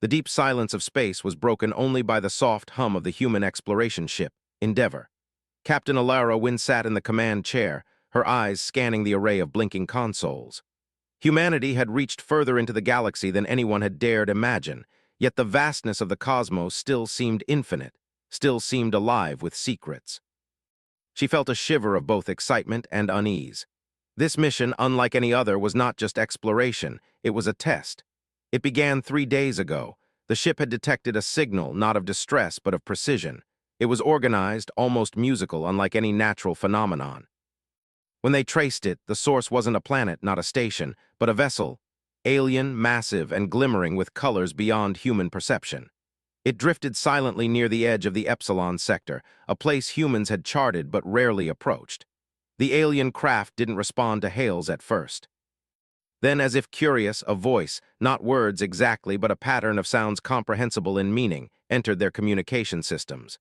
The deep silence of space was broken only by the soft hum of the human exploration ship, Endeavor. Captain Alara Wynn sat in the command chair, her eyes scanning the array of blinking consoles. Humanity had reached further into the galaxy than anyone had dared imagine, yet the vastness of the cosmos still seemed infinite, still seemed alive with secrets. She felt a shiver of both excitement and unease. This mission, unlike any other, was not just exploration, it was a test. It began 3 days ago. The ship had detected a signal, not of distress, but of precision. It was organized, almost musical, unlike any natural phenomenon. When they traced it, the source wasn't a planet, not a station, but a vessel, alien, massive, and glimmering with colors beyond human perception. It drifted silently near the edge of the Epsilon sector, a place humans had charted but rarely approached. The alien craft didn't respond to hails at first. Then, as if curious, a voice, not words exactly, but a pattern of sounds comprehensible in meaning, entered their communication systems.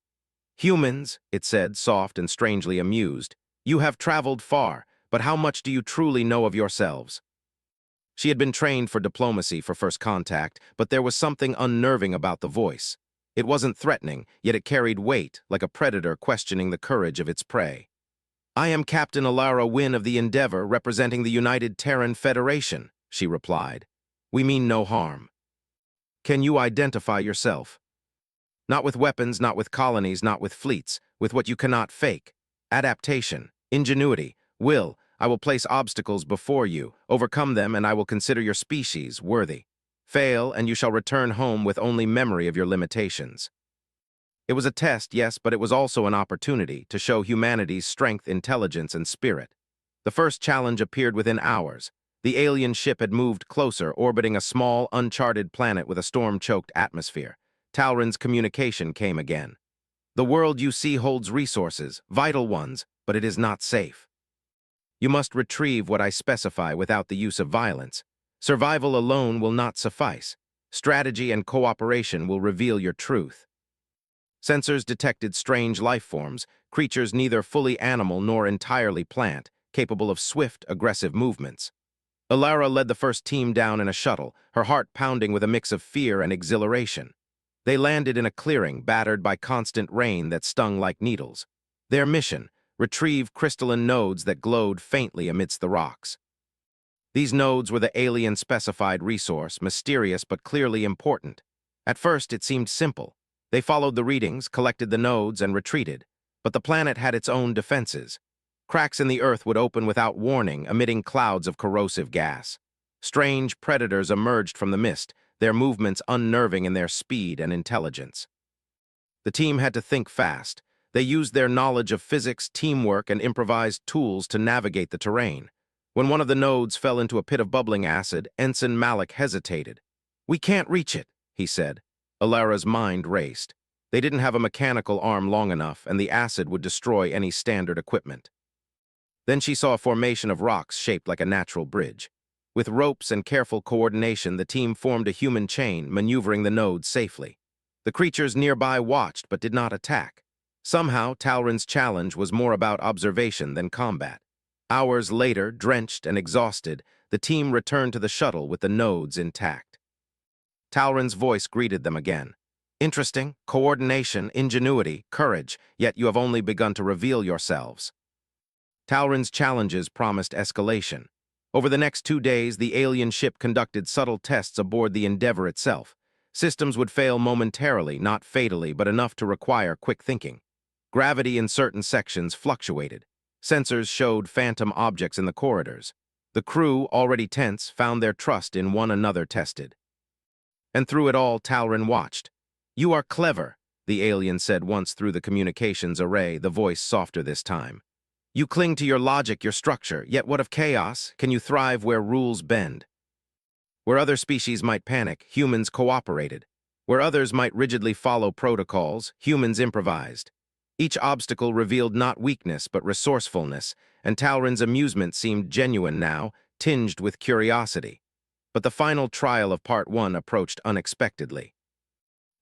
"Humans," it said, soft and strangely amused, "you have traveled far, but how much do you truly know of yourselves?" She had been trained for diplomacy for first contact, but there was something unnerving about the voice. It wasn't threatening, yet it carried weight, like a predator questioning the courage of its prey. "I am Captain Alara Wynn of the Endeavor, representing the United Terran Federation," she replied. "We mean no harm. Can you identify yourself? Not with weapons, not with colonies, not with fleets, with what you cannot fake. Adaptation, ingenuity, will. I will place obstacles before you, overcome them, and I will consider your species worthy. Fail, and you shall return home with only memory of your limitations." It was a test, yes, but it was also an opportunity to show humanity's strength, intelligence, and spirit. The first challenge appeared within hours. The alien ship had moved closer, orbiting a small, uncharted planet with a storm-choked atmosphere. Talrin's communication came again. "The world you see holds resources, vital ones, but it is not safe. You must retrieve what I specify without the use of violence. Survival alone will not suffice. Strategy and cooperation will reveal your truth." Sensors detected strange life forms, creatures neither fully animal nor entirely plant, capable of swift, aggressive movements. Alara led the first team down in a shuttle, her heart pounding with a mix of fear and exhilaration. They landed in a clearing, battered by constant rain that stung like needles. Their mission: retrieve crystalline nodes that glowed faintly amidst the rocks. These nodes were the alien-specified resource, mysterious but clearly important. At first, it seemed simple. They followed the readings, collected the nodes, and retreated. But the planet had its own defenses. Cracks in the earth would open without warning, emitting clouds of corrosive gas. Strange predators emerged from the mist, their movements unnerving in their speed and intelligence. The team had to think fast. They used their knowledge of physics, teamwork, and improvised tools to navigate the terrain. When one of the nodes fell into a pit of bubbling acid, Ensign Malik hesitated. "We can't reach it," he said. Alara's mind raced. They didn't have a mechanical arm long enough, and the acid would destroy any standard equipment. Then she saw a formation of rocks shaped like a natural bridge. With ropes and careful coordination, the team formed a human chain, maneuvering the nodes safely. The creatures nearby watched but did not attack. Somehow, Talrin's challenge was more about observation than combat. Hours later, drenched and exhausted, the team returned to the shuttle with the nodes intact. Talrin's voice greeted them again. "Interesting, coordination, ingenuity, courage, yet you have only begun to reveal yourselves." Talrin's challenges promised escalation. Over the next 2 days, the alien ship conducted subtle tests aboard the Endeavor itself. Systems would fail momentarily, not fatally, but enough to require quick thinking. Gravity in certain sections fluctuated. Sensors showed phantom objects in the corridors. The crew, already tense, found their trust in one another tested. And through it all, Talrin watched. "You are clever," the alien said once through the communications array, the voice softer this time. "You cling to your logic, your structure, yet what of chaos? Can you thrive where rules bend? Where other species might panic, humans cooperated. Where others might rigidly follow protocols, humans improvised. Each obstacle revealed not weakness but resourcefulness, and Talrin's amusement seemed genuine now, tinged with curiosity. But the final trial of Part 1 approached unexpectedly.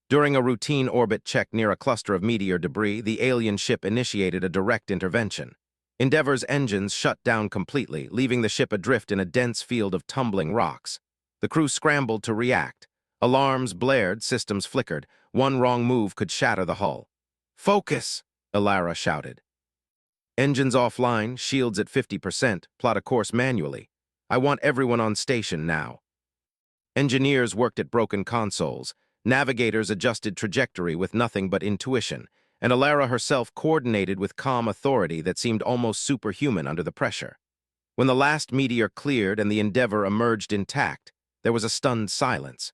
During a routine orbit check near a cluster of meteor debris, the alien ship initiated a direct intervention. Endeavor's engines shut down completely, leaving the ship adrift in a dense field of tumbling rocks. The crew scrambled to react. Alarms blared, systems flickered. One wrong move could shatter the hull. "Focus!" Alara shouted. "Engines offline, shields at 50%, plot a course manually. I want everyone on station now." Engineers worked at broken consoles. Navigators adjusted trajectory with nothing but intuition, and Alara herself coordinated with calm authority that seemed almost superhuman under the pressure. When the last meteor cleared and the Endeavor emerged intact, there was a stunned silence.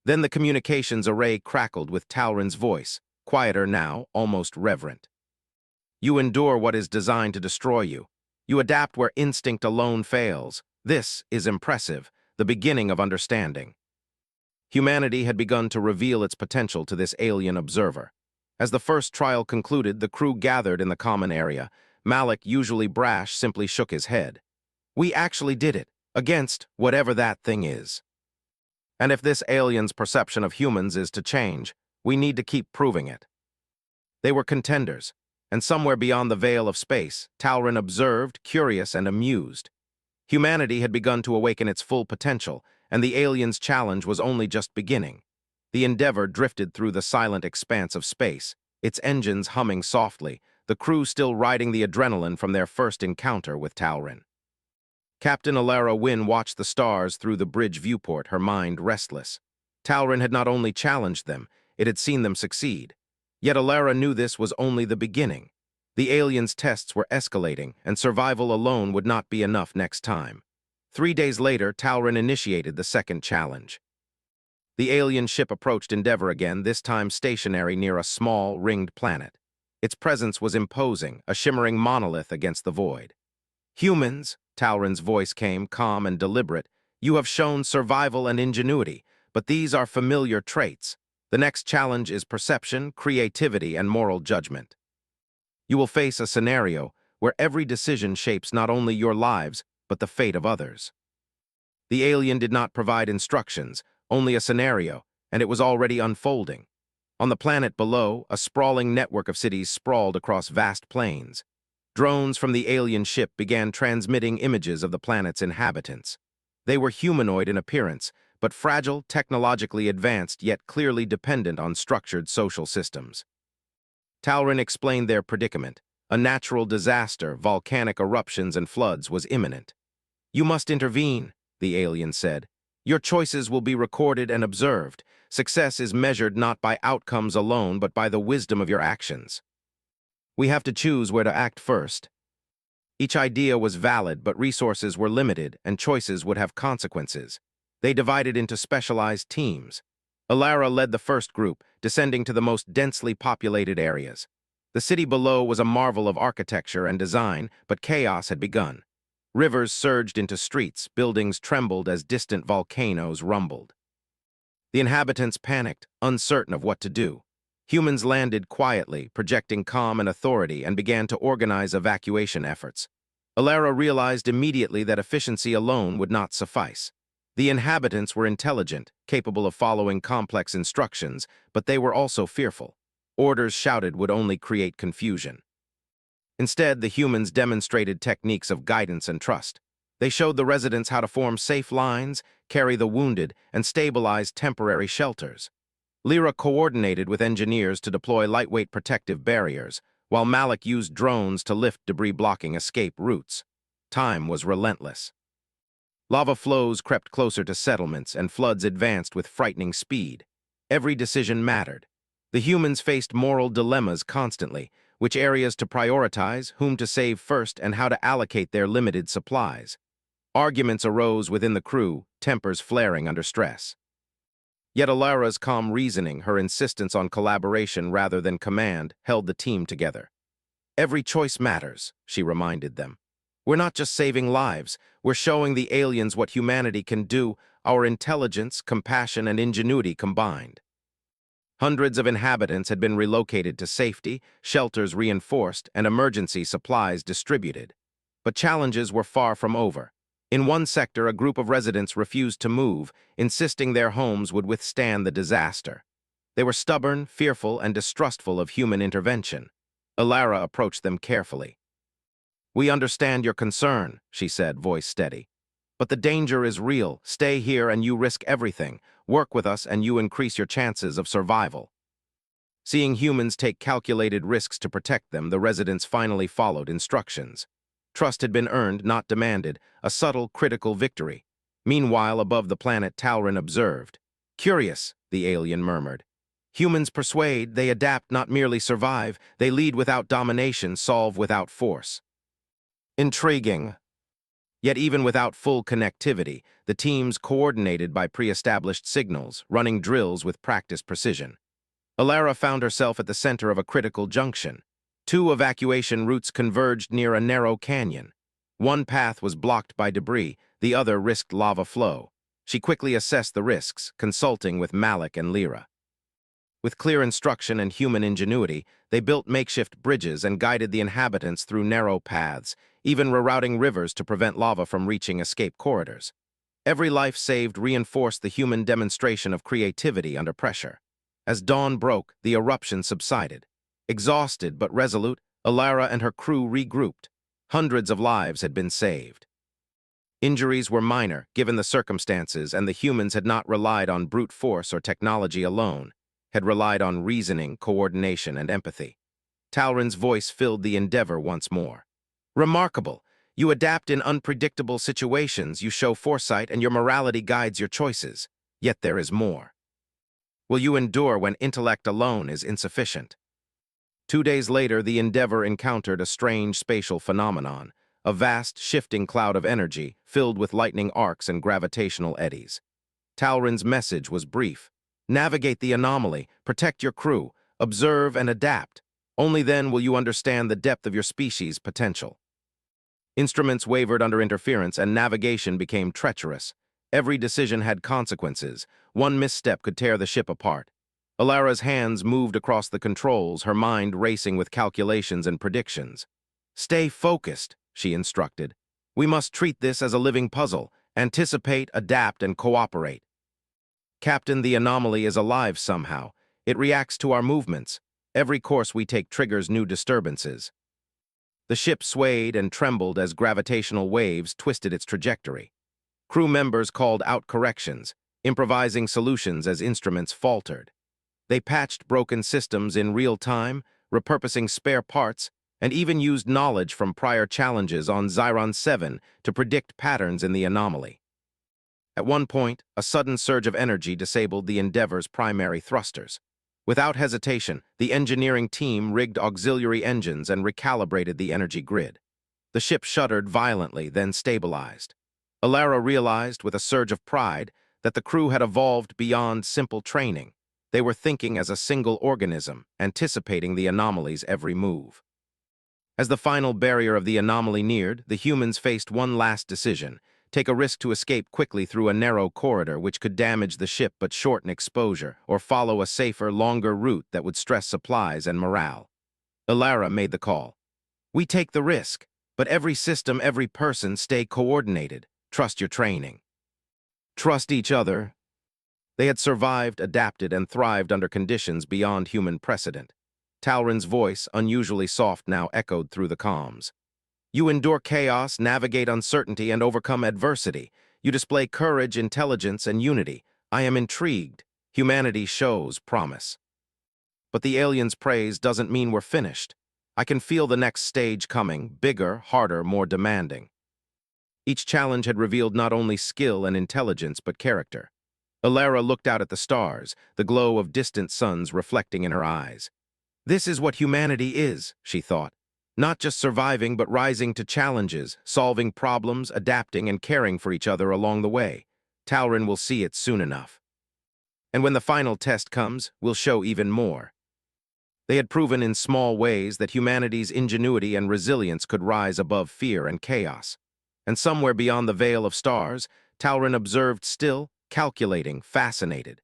Then the communications array crackled with Talrin's voice, quieter now, almost reverent. "You endure what is designed to destroy you. You adapt where instinct alone fails. This is impressive, the beginning of understanding." Humanity had begun to reveal its potential to this alien observer. As the first trial concluded, the crew gathered in the common area. Malik, usually brash, simply shook his head. "We actually did it, against whatever that thing is. And if this alien's perception of humans is to change, we need to keep proving it." They were contenders, and somewhere beyond the veil of space, Talrin observed, curious and amused. Humanity had begun to awaken its full potential, and the alien's challenge was only just beginning. The Endeavor drifted through the silent expanse of space, its engines humming softly, the crew still riding the adrenaline from their first encounter with Talrin. Captain Alara Wynn watched the stars through the bridge viewport, her mind restless. Talrin had not only challenged them, it had seen them succeed. Yet Alara knew this was only the beginning. The aliens' tests were escalating, and survival alone would not be enough next time. 3 days later, Talrin initiated the second challenge. The alien ship approached Endeavor again, this time stationary near a small, ringed planet. Its presence was imposing, a shimmering monolith against the void. "Humans," Talrin's voice came, calm and deliberate, "you have shown survival and ingenuity, but these are familiar traits. The next challenge is perception, creativity, and moral judgment. You will face a scenario where every decision shapes not only your lives, but the fate of others." The alien did not provide instructions, only a scenario, and it was already unfolding. On the planet below, a sprawling network of cities sprawled across vast plains. Drones from the alien ship began transmitting images of the planet's inhabitants. They were humanoid in appearance, but fragile, technologically advanced, yet clearly dependent on structured social systems. Talrin explained their predicament. A natural disaster, volcanic eruptions and floods, was imminent. "You must intervene," the alien said. "Your choices will be recorded and observed. Success is measured not by outcomes alone, but by the wisdom of your actions. We have to choose where to act first." Each idea was valid, but resources were limited, and choices would have consequences. They divided into specialized teams. Alara led the first group, descending to the most densely populated areas. The city below was a marvel of architecture and design, but chaos had begun. Rivers surged into streets, buildings trembled as distant volcanoes rumbled. The inhabitants panicked, uncertain of what to do. Humans landed quietly, projecting calm and authority, and began to organize evacuation efforts. Alara realized immediately that efficiency alone would not suffice. The inhabitants were intelligent, capable of following complex instructions, but they were also fearful. Orders shouted would only create confusion. Instead, the humans demonstrated techniques of guidance and trust. They showed the residents how to form safe lines, carry the wounded, and stabilize temporary shelters. Lyra coordinated with engineers to deploy lightweight protective barriers, while Malik used drones to lift debris-blocking escape routes. Time was relentless. Lava flows crept closer to settlements, and floods advanced with frightening speed. Every decision mattered. The humans faced moral dilemmas constantly: which areas to prioritize, whom to save first, and how to allocate their limited supplies. Arguments arose within the crew, tempers flaring under stress. Yet Alara's calm reasoning, her insistence on collaboration rather than command, held the team together. "Every choice matters," she reminded them. "We're not just saving lives, we're showing the aliens what humanity can do, our intelligence, compassion, and ingenuity combined." Hundreds of inhabitants had been relocated to safety, shelters reinforced, and emergency supplies distributed. But challenges were far from over. In one sector, a group of residents refused to move, insisting their homes would withstand the disaster. They were stubborn, fearful, and distrustful of human intervention. Alara approached them carefully. "We understand your concern," she said, voice steady. But the danger is real. Stay here and you risk everything. Work with us and you increase your chances of survival. Seeing humans take calculated risks to protect them, the residents finally followed instructions. Trust had been earned, not demanded, a subtle, critical victory. Meanwhile, above the planet, Talrin observed. Curious, the alien murmured. Humans persuade, they adapt, not merely survive. They lead without domination, solve without force. Intriguing. Yet even without full connectivity, the teams coordinated by pre-established signals, running drills with practiced precision. Alara found herself at the center of a critical junction. Two evacuation routes converged near a narrow canyon. One path was blocked by debris, the other risked lava flow. She quickly assessed the risks, consulting with Malik and Lyra. With clear instruction and human ingenuity, they built makeshift bridges and guided the inhabitants through narrow paths, even rerouting rivers to prevent lava from reaching escape corridors. Every life saved reinforced the human demonstration of creativity under pressure. As dawn broke, the eruption subsided. Exhausted but resolute, Alara and her crew regrouped. Hundreds of lives had been saved. Injuries were minor, given the circumstances, and the humans had not relied on brute force or technology alone, had relied on reasoning, coordination, and empathy. Talrin's voice filled the endeavor once more. Remarkable! You adapt in unpredictable situations, you show foresight, and your morality guides your choices. Yet there is more. Will you endure when intellect alone is insufficient? 2 days later, the Endeavor encountered a strange spatial phenomenon, a vast, shifting cloud of energy filled with lightning arcs and gravitational eddies. Talrin's message was brief. Navigate the anomaly, protect your crew, observe and adapt. Only then will you understand the depth of your species' potential. Instruments wavered under interference and navigation became treacherous. Every decision had consequences. One misstep could tear the ship apart. Alara's hands moved across the controls, her mind racing with calculations and predictions. Stay focused, she instructed. We must treat this as a living puzzle. Anticipate, adapt, and cooperate. Captain, the anomaly is alive somehow. It reacts to our movements. Every course we take triggers new disturbances. The ship swayed and trembled as gravitational waves twisted its trajectory. Crew members called out corrections, improvising solutions as instruments faltered. They patched broken systems in real time, repurposing spare parts, and even used knowledge from prior challenges on Xiron 7 to predict patterns in the anomaly. At one point, a sudden surge of energy disabled the Endeavor's primary thrusters. Without hesitation, the engineering team rigged auxiliary engines and recalibrated the energy grid. The ship shuddered violently, then stabilized. Alara realized, with a surge of pride, that the crew had evolved beyond simple training. They were thinking as a single organism, anticipating the anomaly's every move. As the final barrier of the anomaly neared, the humans faced one last decision: take a risk to escape quickly through a narrow corridor which could damage the ship but shorten exposure, or follow a safer, longer route that would stress supplies and morale. Alara made the call. We take the risk, but every system, every person, stay coordinated. Trust your training. Trust each other. They had survived, adapted, and thrived under conditions beyond human precedent. Talrin's voice, unusually soft now, echoed through the comms. You endure chaos, navigate uncertainty, and overcome adversity. You display courage, intelligence, and unity. I am intrigued. Humanity shows promise. But the aliens' praise doesn't mean we're finished. I can feel the next stage coming, bigger, harder, more demanding. Each challenge had revealed not only skill and intelligence, but character. Alara looked out at the stars, the glow of distant suns reflecting in her eyes. This is what humanity is, she thought. Not just surviving, but rising to challenges, solving problems, adapting, and caring for each other along the way. Talrin will see it soon enough. And when the final test comes, we'll show even more. They had proven in small ways that humanity's ingenuity and resilience could rise above fear and chaos. And somewhere beyond the veil of stars, Talrin observed still, calculating, fascinated.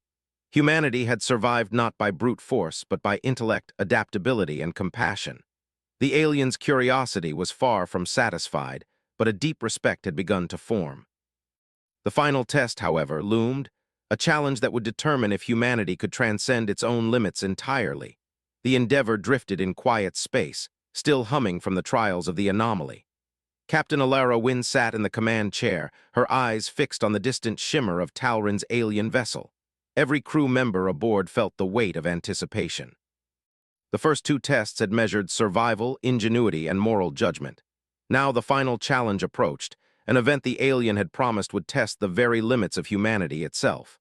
Humanity had survived not by brute force, but by intellect, adaptability, and compassion. The aliens' curiosity was far from satisfied, but a deep respect had begun to form. The final test, however, loomed, a challenge that would determine if humanity could transcend its own limits entirely. The Endeavor drifted in quiet space, still humming from the trials of the anomaly. Captain Alara Wynn sat in the command chair, her eyes fixed on the distant shimmer of Talrin's alien vessel. Every crew member aboard felt the weight of anticipation. The first two tests had measured survival, ingenuity, and moral judgment. Now the final challenge approached, an event the alien had promised would test the very limits of humanity itself.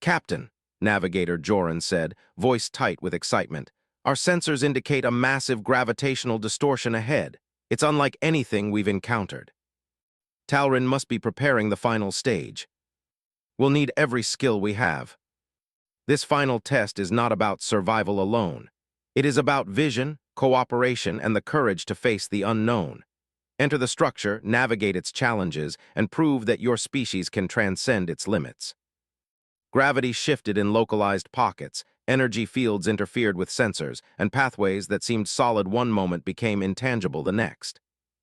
"Captain," Navigator Joran said, voice tight with excitement, "our sensors indicate a massive gravitational distortion ahead. It's unlike anything we've encountered. Talrin must be preparing the final stage. We'll need every skill we have. This final test is not about survival alone. It is about vision, cooperation, and the courage to face the unknown. Enter the structure, navigate its challenges, and prove that your species can transcend its limits." Gravity shifted in localized pockets, energy fields interfered with sensors, and pathways that seemed solid one moment became intangible the next.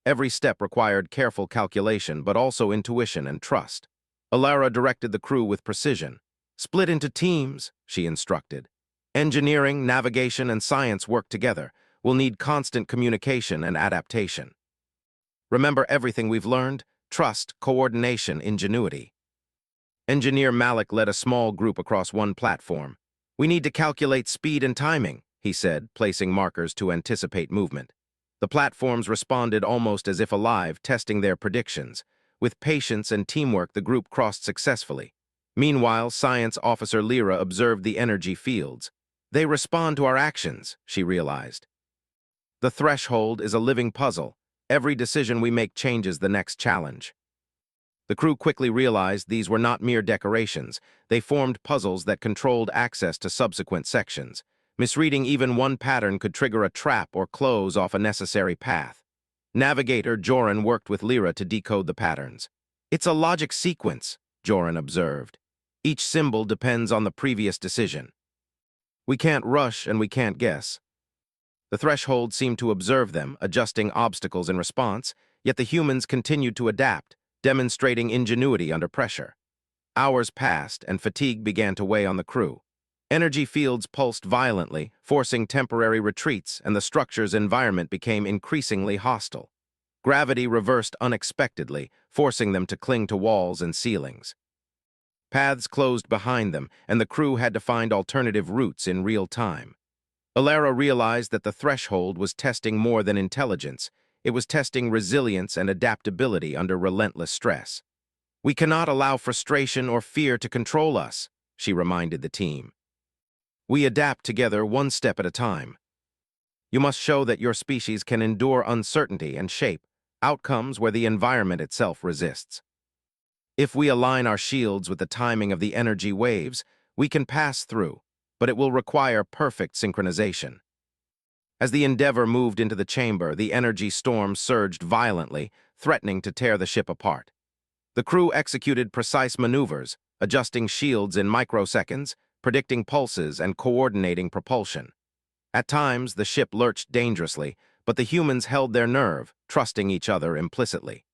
Every step required careful calculation, but also intuition and trust. Alara directed the crew with precision. "Split into teams," she instructed. "Engineering, navigation, and science work together. We'll need constant communication and adaptation. Remember everything we've learned: trust, coordination, ingenuity." Engineer Malik led a small group across one platform. "We need to calculate speed and timing," he said, placing markers to anticipate movement. The platforms responded almost as if alive, testing their predictions. With patience and teamwork, the group crossed successfully. Meanwhile, Science Officer Lyra observed the energy fields. "They respond to our actions," she realized. "The threshold is a living puzzle. Every decision we make changes the next challenge." The crew quickly realized these were not mere decorations. They formed puzzles that controlled access to subsequent sections. Misreading even one pattern could trigger a trap or close off a necessary path. Navigator Joran worked with Lyra to decode the patterns. "It's a logic sequence," Joran observed. "Each symbol depends on the previous decision. We can't rush and we can't guess." The threshold seemed to observe them, adjusting obstacles in response, yet the humans continued to adapt, demonstrating ingenuity under pressure. Hours passed, and fatigue began to weigh on the crew. Energy fields pulsed violently, forcing temporary retreats, and the structure's environment became increasingly hostile. Gravity reversed unexpectedly, forcing them to cling to walls and ceilings. Paths closed behind them, and the crew had to find alternative routes in real time. Alara realized that the threshold was testing more than intelligence. It was testing resilience and adaptability under relentless stress. "We cannot allow frustration or fear to control us," she reminded the team. "We adapt together one step at a time. You must show that your species can endure uncertainty and shape outcomes where the environment itself resists. If we align our shields with the timing of the energy waves, we can pass through, but it will require perfect synchronization." As the Endeavor moved into the chamber, the energy storm surged violently, threatening to tear the ship apart. The crew executed precise maneuvers, adjusting shields in microseconds, predicting pulses, and coordinating propulsion. At times, the ship lurched dangerously, but the humans held their nerve, trusting each other implicitly.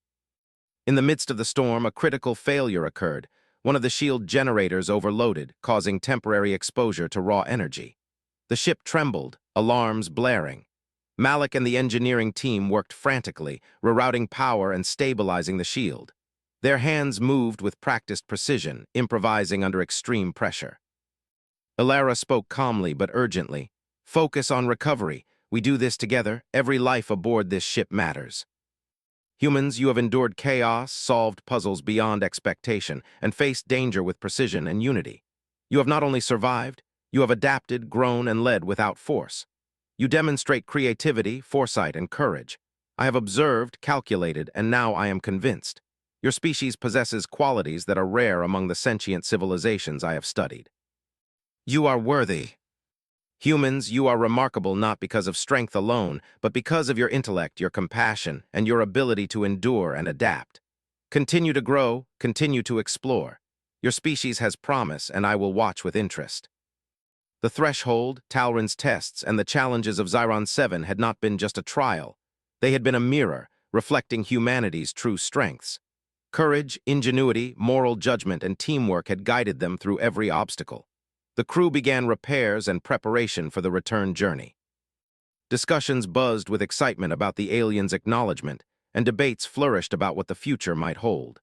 In the midst of the storm, a critical failure occurred. One of the shield generators overloaded, causing temporary exposure to raw energy. The ship trembled, alarms blaring. Malik and the engineering team worked frantically, rerouting power and stabilizing the shield. Their hands moved with practiced precision, improvising under extreme pressure. Alara spoke calmly but urgently. "Focus on recovery. We do this together. Every life aboard this ship matters. Humans, you have endured chaos, solved puzzles beyond expectation, and faced danger with precision and unity. You have not only survived, you have adapted, grown, and led without force. You demonstrate creativity, foresight, and courage. I have observed, calculated, and now I am convinced. Your species possesses qualities that are rare among the sentient civilizations I have studied. You are worthy. Humans, you are remarkable not because of strength alone, but because of your intellect, your compassion, and your ability to endure and adapt. Continue to grow, continue to explore. Your species has promise, and I will watch with interest." The threshold, Talrin's tests, and the challenges of Xiron 7 had not been just a trial. They had been a mirror, reflecting humanity's true strengths. Courage, ingenuity, moral judgment, and teamwork had guided them through every obstacle. The crew began repairs and preparation for the return journey. Discussions buzzed with excitement about the aliens' acknowledgement, and debates flourished about what the future might hold.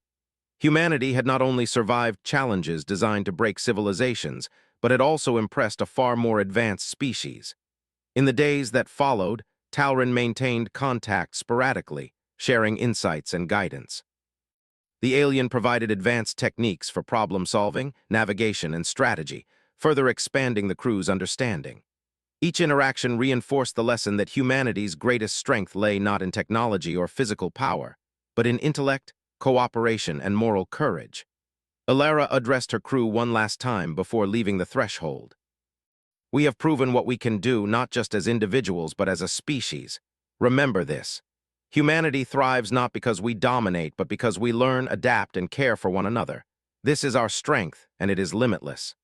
Humanity had not only survived challenges designed to break civilizations, but had also impressed a far more advanced species. In the days that followed, Talrin maintained contact sporadically, sharing insights and guidance. The alien provided advanced techniques for problem-solving, navigation, and strategy, further expanding the crew's understanding. Each interaction reinforced the lesson that humanity's greatest strength lay not in technology or physical power, but in intellect, cooperation, and moral courage. Alara addressed her crew one last time before leaving the threshold. "We have proven what we can do not just as individuals but as a species. Remember this. Humanity thrives not because we dominate, but because we learn, adapt, and care for one another. This is our strength, and it is limitless."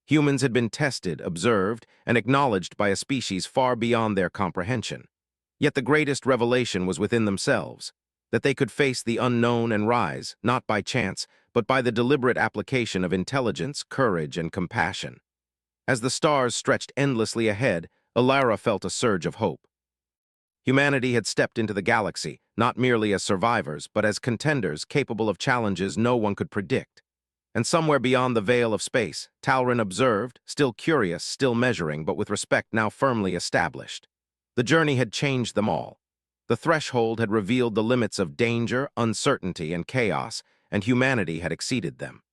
Humans had been tested, observed, and acknowledged by a species far beyond their comprehension. Yet the greatest revelation was within themselves, that they could face the unknown and rise, not by chance, but by the deliberate application of intelligence, courage, and compassion. As the stars stretched endlessly ahead, Alara felt a surge of hope. Humanity had stepped into the galaxy, not merely as survivors, but as contenders capable of challenges no one could predict. And somewhere beyond the veil of space, Talrin observed, still curious, still measuring, but with respect now firmly established. The journey had changed them all. The threshold had revealed the limits of danger, uncertainty, and chaos, and humanity had exceeded them.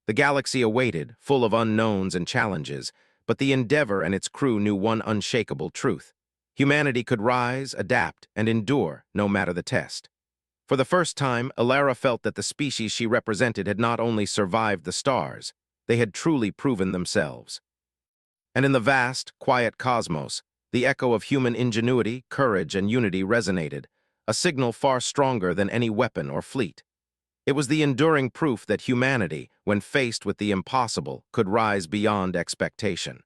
The galaxy awaited, full of unknowns and challenges, but the Endeavor and its crew knew one unshakable truth. Humanity could rise, adapt, and endure, no matter the test. For the first time, Alara felt that the species she represented had not only survived the stars, they had truly proven themselves. And in the vast, quiet cosmos, the echo of human ingenuity, courage, and unity resonated, a signal far stronger than any weapon or fleet. It was the enduring proof that humanity, when faced with the impossible, could rise beyond expectation.